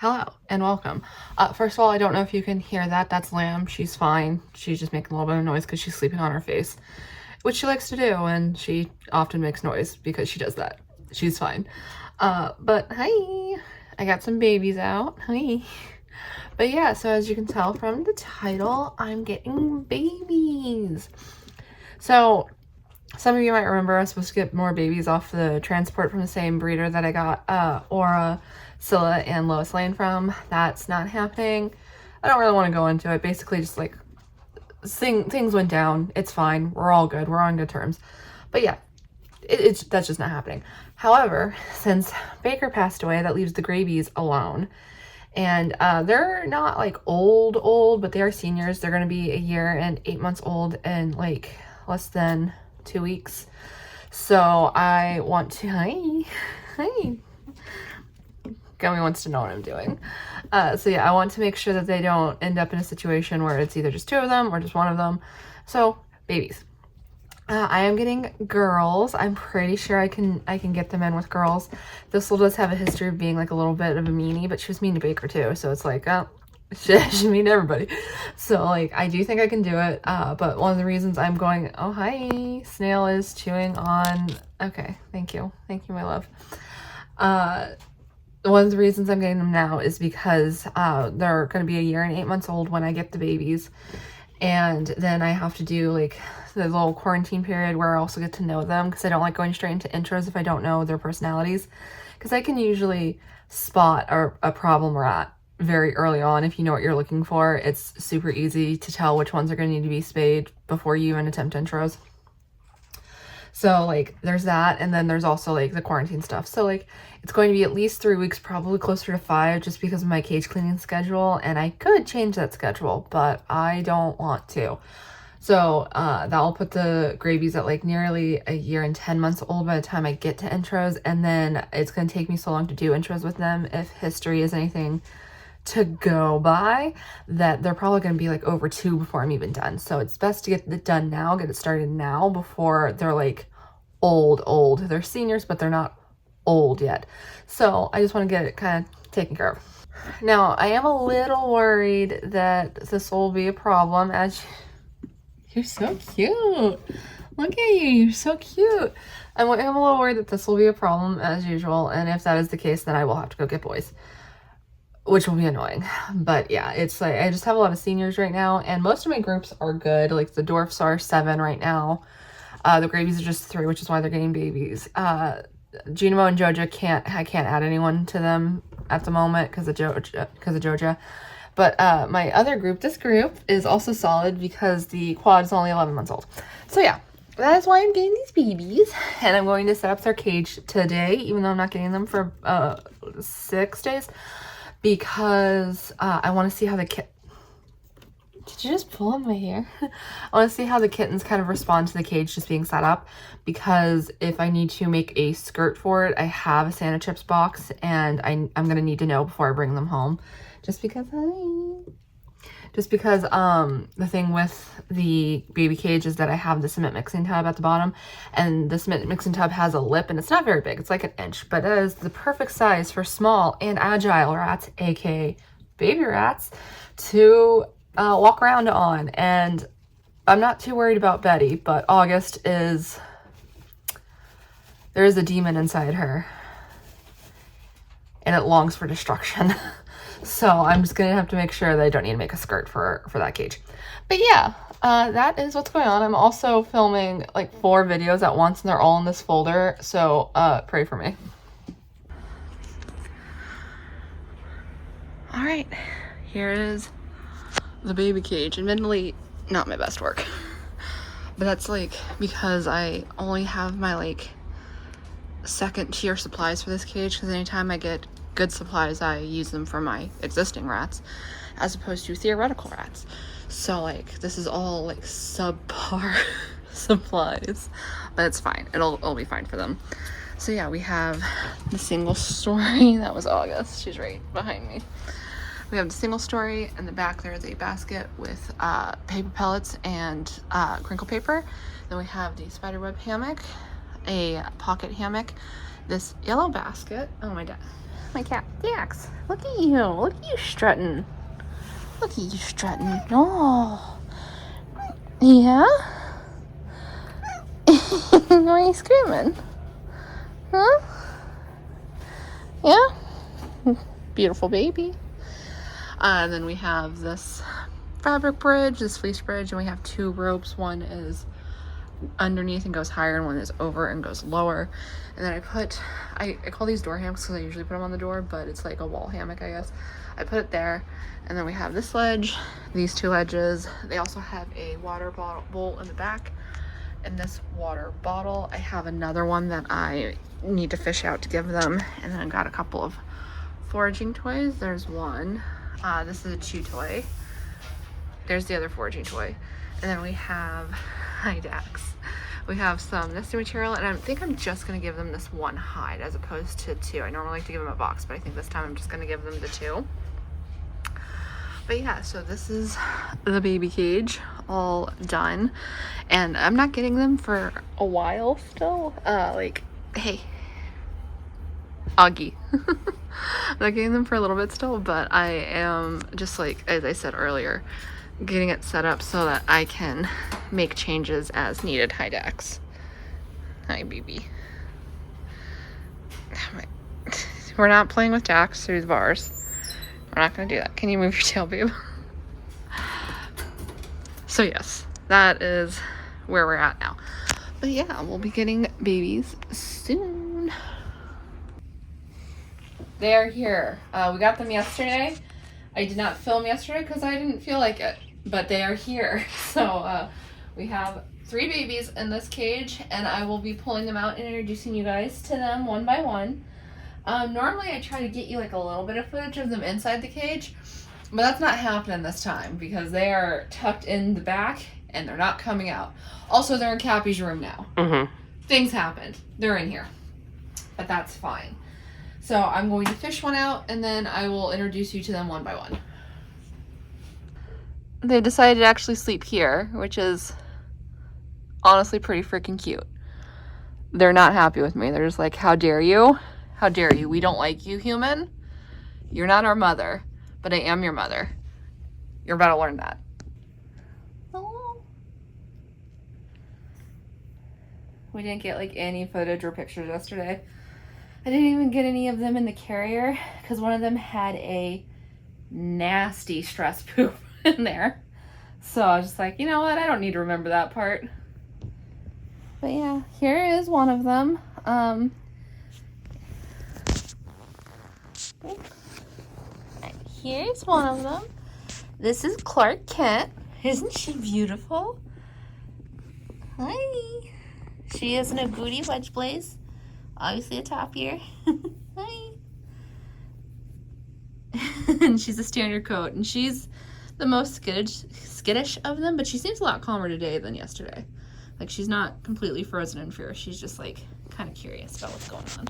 Hello and welcome. First of all, I don't know if you can hear that. That's Lamb. She's fine. She's just making a little bit of noise because she's sleeping on her face, which she likes to do, and she often makes noise because she does that. She's fine. But hi, I got some babies out. Hi. But yeah, so as you can tell from the title, I'm getting babies. So some of you might remember I was supposed to get more babies off the transport from the same breeder that I got Aura, Scylla, and Lois Lane from. That's not happening. I don't really want to go into it. Basically, just like things went down. It's fine. We're all good. We're on good terms. But yeah, that's just not happening. However, since Baker passed away, that leaves the Gravies alone. And they're not like old, but they are seniors. They're going to be a year and 8 months old in like less than 2 weeks. So I want to, hi. Gummy wants to know what I'm doing. So yeah, I want to make sure that they don't end up in a situation where it's either just 2 of them or just 1 of them. So babies. I am getting girls. I'm pretty sure I can get them in with girls. Thistle does have a history of being like a little bit of a meanie, but she was mean to Baker too. So it's like, she mean to everybody. So like, I do think I can do it. But one of the reasons I'm going, oh, hi, Snail is chewing on, okay, thank you, my love. One of the reasons I'm getting them now is because they're going to be a year and 8 months old when I get the babies. And then I have to do like the little quarantine period where I also get to know them, because I don't like going straight into intros if I don't know their personalities, because I can usually spot a problem rat very early on. If you know what you're looking for, it's super easy to tell which ones are going to need to be spayed before you even attempt intros. So like there's that, and then there's also like the quarantine stuff. So like it's going to be at least 3 weeks, probably closer to 5, just because of my cage cleaning schedule, and I could change that schedule, but I don't want to. So that'll put the Gravies at like nearly a year and 10 months old by the time I get to intros, and then it's going to take me so long to do intros with them, if history is anything to go by, that they're probably going to be like over 2 before I'm even done. So it's best to get it done now, get it started now, before they're like old. They're seniors, but they're not old yet. So I just want to get it kind of taken care of. Now, I am a little worried that this will be a problem, as you're so cute. Look at you, you're so cute. I'm a little worried that this will be a problem as usual, and if that is the case, then I will have to go get boys, which will be annoying. But yeah, it's like I just have a lot of seniors right now, and most of my groups are good. Like the dwarfs are 7 right now. The Gravies are just 3, which is why they're getting babies. Junimo and Joja I can't add anyone to them at the moment because of Joja. But my other group, this group, is also solid because the quad is only 11 months old. So yeah, that is why I'm getting these babies, and I'm going to set up their cage today, even though I'm not getting them for 6 days, because I want to see how the Did you just pull on my hair? I want to see how the kittens kind of respond to the cage just being set up, because if I need to make a skirt for it, I have a Santa Chips box, and I'm going to need to know before I bring them home. Just because the thing with the baby cage is that I have the cement mixing tub at the bottom, and the cement mixing tub has a lip, and it's not very big. It's like 1 inch, but it is the perfect size for small and agile rats, aka baby rats, to walk around on. And I'm not too worried about Betty, but August there is a demon inside her, and it longs for destruction. So I'm just gonna have to make sure that I don't need to make a skirt for that cage. But yeah, that is what's going on. I'm also filming like 4 videos at once, and they're all in this folder, so pray for me. All right, here is the baby cage. Admittedly, not my best work, but that's like because I only have my like 2nd tier supplies for this cage, because anytime I get good supplies, I use them for my existing rats as opposed to theoretical rats. So like this is all like subpar supplies, but it's fine. It'll be fine for them. So yeah, we have the single story. That was August. She's right behind me. We have the single story. In the back there is a basket with paper pellets and crinkle paper. Then we have the spiderweb hammock, a pocket hammock, this yellow basket. Oh my god, my cat Dax. Look at you. Look at you strutting. Look at you strutting. Oh. Yeah? Why are you screaming? Huh? Yeah? Beautiful baby. And then we have this fabric bridge, this fleece bridge, and we have 2 ropes. One is underneath and goes higher, and one is over and goes lower. And then I call these door hammocks because I usually put them on the door, but it's like a wall hammock, I guess. I put it there, and then we have this ledge, these 2 ledges. They also have a water bowl in the back, and this water bottle. I have another one that I need to fish out to give them, and then I got a couple of foraging toys. There's one. This is a chew toy. There's the other foraging toy. And then we have, hi Dax. We have some nesting material, and I think I'm just gonna give them this 1 hide as opposed to 2. I normally like to give them a box, but I think this time I'm just gonna give them the 2. But yeah, so this is the baby cage all done. And I'm not getting them for a while still. Like, hey, Augie. I'm not getting them for a little bit still, but I am just like, as I said earlier, getting it set up so that I can make changes as needed. Hi, Dax. Hi, baby. We're not playing with Dax through the bars. We're not going to do that. Can you move your tail, babe? So yes, that is where we're at now. But yeah, we'll be getting babies soon. They're here. We got them yesterday. I did not film yesterday because I didn't feel like it, but they are here. So we have 3 babies in this cage, and I will be pulling them out and introducing you guys to them one by one. Normally I try to get you like a little bit of footage of them inside the cage, but that's not happening this time because they are tucked in the back and they're not coming out. Also, they're in Cappy's room now. Things happened. They're in here, but that's fine. So I'm going to fish one out, and then I will introduce you to them one by one. They decided to actually sleep here, which is honestly pretty freaking cute. They're not happy with me. They're just like, how dare you? How dare you? We don't like you, human. You're not our mother, but I am your mother. You're about to learn that. Hello. We didn't get like any footage or pictures yesterday. I didn't even get any of them in the carrier because one of them had a nasty stress poop in there. So I was just like, you know what? I don't need to remember that part. But yeah, here is one of them. Here's one of them. This is Clark Kent. Isn't she beautiful? Hi. She is an agouti wedge blaze. Obviously a top ear. Hi. And she's a standard coat, and she's the most skittish of them, but she seems a lot calmer today than yesterday. Like, she's not completely frozen in fear. She's just like kind of curious about what's going on.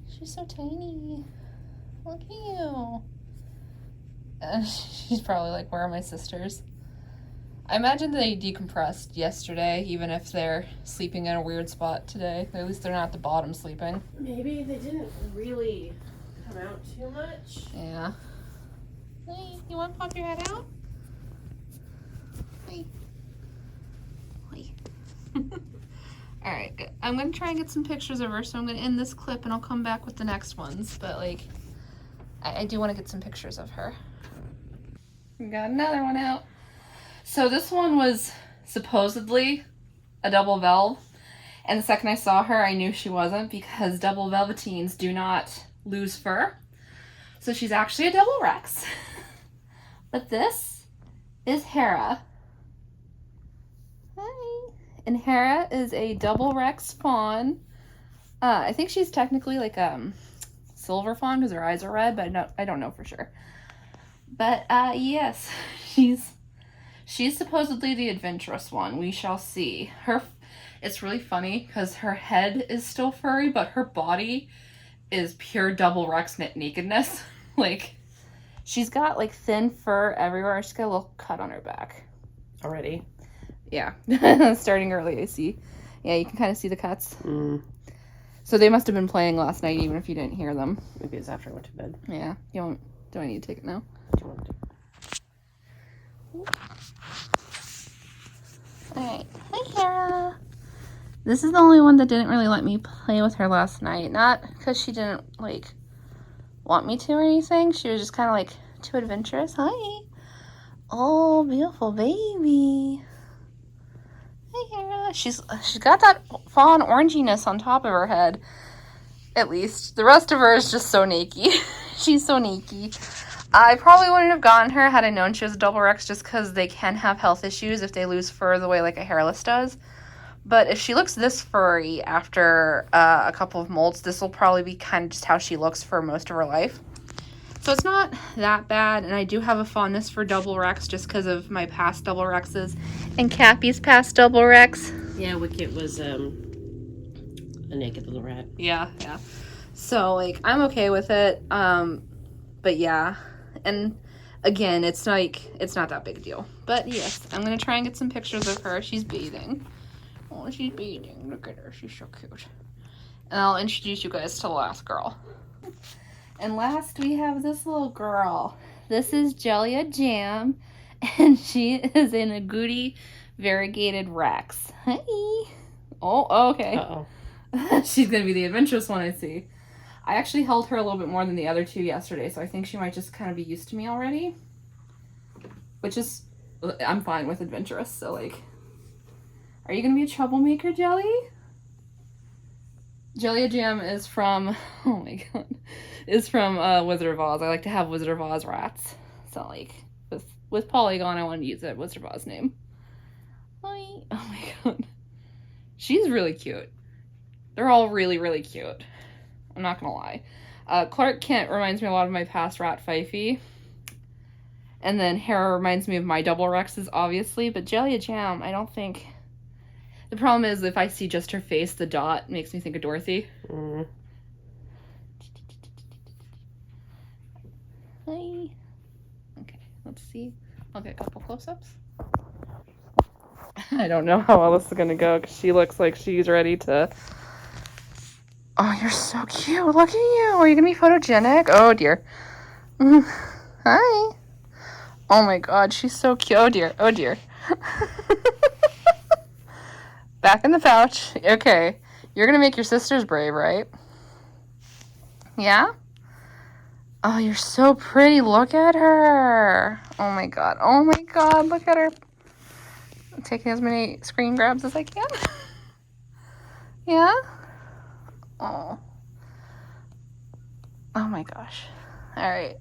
She's so tiny. Look at you. She's probably like, where are my sisters? I imagine they decompressed yesterday, even if they're sleeping in a weird spot today. At least they're not at the bottom sleeping. Maybe they didn't really come out too much. Yeah. Hey, you want to pop your head out? Hey. Hey. Alright, good. I'm going to try and get some pictures of her, so I'm going to end this clip and I'll come back with the next ones. But, like, I do want to get some pictures of her. We got another one out. So this one was supposedly a double velve, and the second I saw her, I knew she wasn't because double velveteens do not lose fur. So she's actually a double Rex. But this is Hera. Hi. And Hera is a double Rex fawn. I think she's technically like silver fawn because her eyes are red, but I don't know for sure. But yes, she's supposedly the adventurous one. We shall see. It's really funny because her head is still furry, but her body is pure double Rex nakedness. Like, she's got like thin fur everywhere. She's got a little cut on her back. Already? Yeah. Starting early, I see. Yeah, you can kind of see the cuts. So they must have been playing last night, even if you didn't hear them. Maybe it's after I went to bed. Yeah. You want? Do I need to take it now? Do you want to? Alright. Hi, Hera. This is the only one that didn't really let me play with her last night. Not because she didn't, like, want me to or anything. She was just kind of, like, too adventurous. Hi. Oh, beautiful baby. Hi, Hera. She's got that fawn oranginess on top of her head. At least. The rest of her is just so naked. She's so naked. I probably wouldn't have gotten her had I known she was a double Rex, just because they can have health issues if they lose fur the way like a hairless does. But if she looks this furry after a couple of molts, this will probably be kind of just how she looks for most of her life. So it's not that bad, and I do have a fondness for double Rex just because of my past double Rexes and Cappy's past double Rex. Yeah, Wicket was a naked little rat. Yeah. So, like, I'm okay with it. But yeah. And again, it's not that big a deal. But yes, I'm going to try and get some pictures of her. She's bathing. Oh, she's bathing. Look at her. She's so cute. And I'll introduce you guys to the last girl. And last, we have this little girl. This is Jellia Jam. And she is in a Goody variegated Rex. Hi. Oh, okay. Uh-oh. She's going to be the adventurous one, I see. I actually held her a little bit more than the other two yesterday, so I think she might just kind of be used to me already. Which is, I'm fine with adventurous, so like... Are you going to be a troublemaker, Jelly? Jellia Jam is from... Oh my god. Is from Wizard of Oz. I like to have Wizard of Oz rats. So like, with Polygon, I wanted to use that Wizard of Oz name. Hi. Oh my god. She's really cute. They're all really, really cute. I'm not gonna lie. Clark Kent reminds me a lot of my past rat Fifey. And then Hera reminds me of my double Rexes, obviously. But Jellia Jam, I don't think... The problem is, if I see just her face, the dot makes me think of Dorothy. Mm. Hi. Okay, let's see. I'll get a couple close-ups. I don't know how well this is gonna go, because she looks like she's ready to... Oh, you're so cute. Look at you. Are you going to be photogenic? Oh, dear. Hi. Oh, my God. She's so cute. Oh, dear. Oh, dear. Back in the pouch. Okay. You're going to make your sisters brave, right? Yeah? Oh, you're so pretty. Look at her. Oh, my God. Oh, my God. Look at her. I'm taking as many screen grabs as I can. Yeah? Oh my gosh. All right.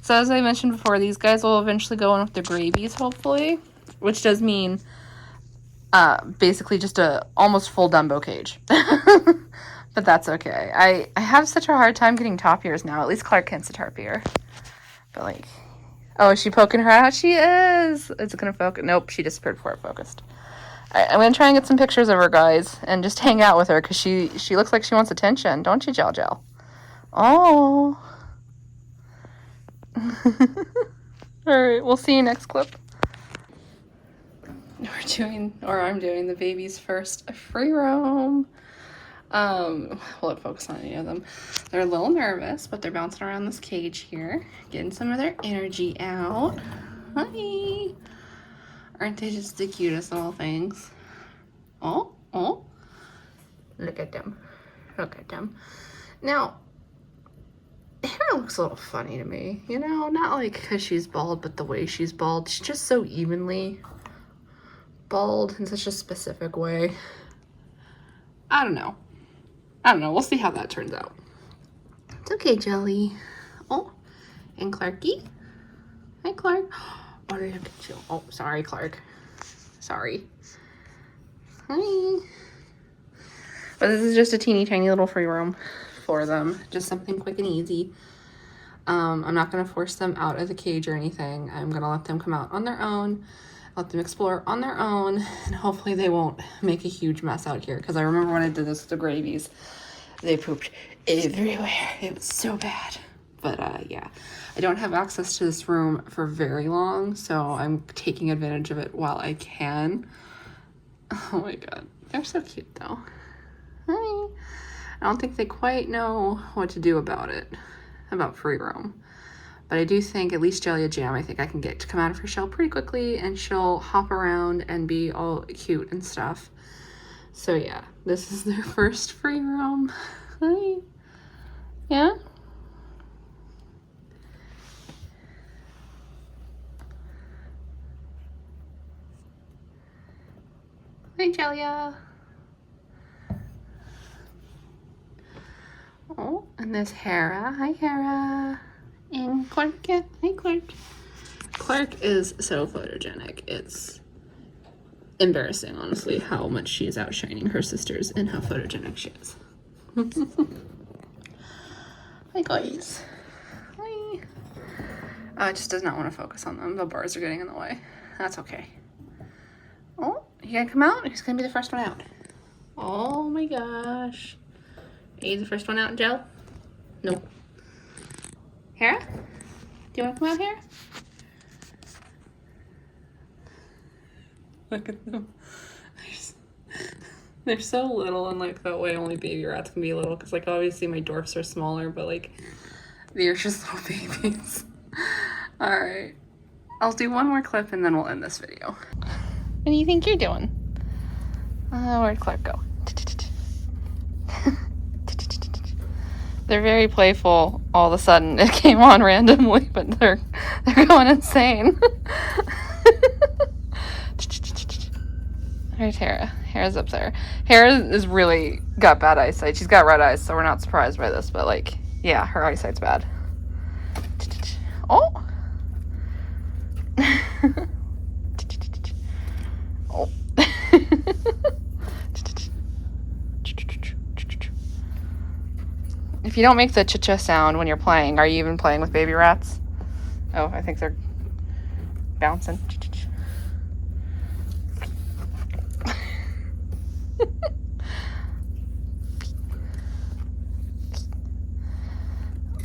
So as I mentioned before, these guys will eventually go in with the gravies, hopefully, which does mean basically just a almost full Dumbo cage. But that's okay. I have such a hard time getting top ears now. At least Clark Kent's a top ear. But like, oh, is she poking her out? She is. Is it gonna focus? Nope, she disappeared before it focused. I'm going to try and get some pictures of her, guys, and just hang out with her, because she looks like she wants attention. Don't you, Gel Gel? Oh. All right, we'll see you next clip. I'm doing the baby's first free roam. Will it focus on any of them? They're a little nervous, but they're bouncing around this cage here, getting some of their energy out. Hi. Aren't they just the cutest little things? Oh. Look at them. Look at them. Now, Hera looks a little funny to me, you know? Not like because she's bald, but the way she's bald. She's just so evenly bald in such a specific way. I don't know. We'll see how that turns out. It's okay, Jelly. Oh, and Clarky. Hi, Clark. Oh, look at you. Oh, sorry, Clark. Sorry. Hi. But this is just a teeny tiny little free roam for them. Just something quick and easy. I'm not going to force them out of the cage or anything. I'm going to let them come out on their own, let them explore on their own, and hopefully they won't make a huge mess out here. Because I remember when I did this with the gravies, they pooped everywhere. It was so bad. But yeah, I don't have access to this room for very long, so I'm taking advantage of it while I can. Oh my god. They're so cute though. Hi. I don't think they quite know what to do about it, about free roam. But I do think at least Jellia Jam, I think I can get to come out of her shell pretty quickly and she'll hop around and be all cute and stuff. So yeah, this is their first free roam. Hi. Yeah? Hi, Jellia. Oh, and there's Hera. Hi, Hera. And Clark. Yeah. Hi, Clark. Clark is so photogenic. It's embarrassing, honestly, how much she is outshining her sisters and how photogenic she is. Hi, guys. Hi. It just does not want to focus on them. The bars are getting in the way. That's okay. Oh, you gonna come out? Who's gonna be the first one out? Oh my gosh. Are you the first one out, Jill? Nope. Hera? Do you want to come out here? Look at them. They're so little, and like that way only baby rats can be little, because like obviously my dwarfs are smaller, but like they're just little babies. Alright. I'll do one more clip and then we'll end this video. What do you think you're doing? Where'd Clark go? They're very playful all of a sudden. It came on randomly, but they're going insane. There's Hera. Hera's up there. Hera is really got bad eyesight. She's got red eyes, so we're not surprised by this, but like, yeah, her eyesight's bad. Oh! Oh. If you don't make the cha-cha sound when you're playing, are you even playing with baby rats? Oh, I think they're bouncing.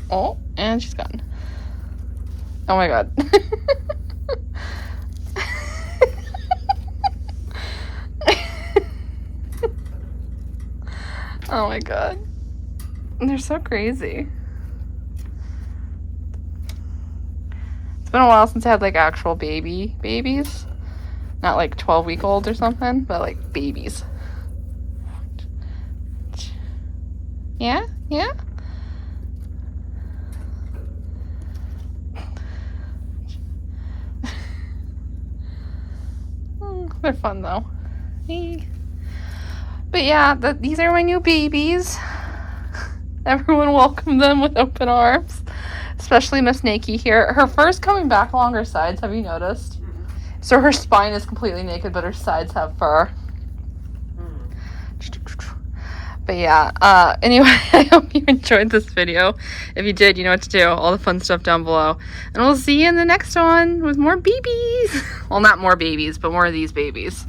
Oh, and she's gone. Oh my god. Oh my god. They're so crazy. It's been a while since I had like actual babies. Not like 12-week-olds or something, but like babies. Yeah? Yeah? They're fun though. Hey. But yeah, these are my new babies. Everyone welcome them with open arms. Especially Miss Nakey here. Her fur's coming back along her sides, have you noticed? So her spine is completely naked, but her sides have fur. But yeah, anyway, I hope you enjoyed this video. If you did, you know what to do. All the fun stuff down below. And we'll see you in the next one with more babies. Well, not more babies, but more of these babies.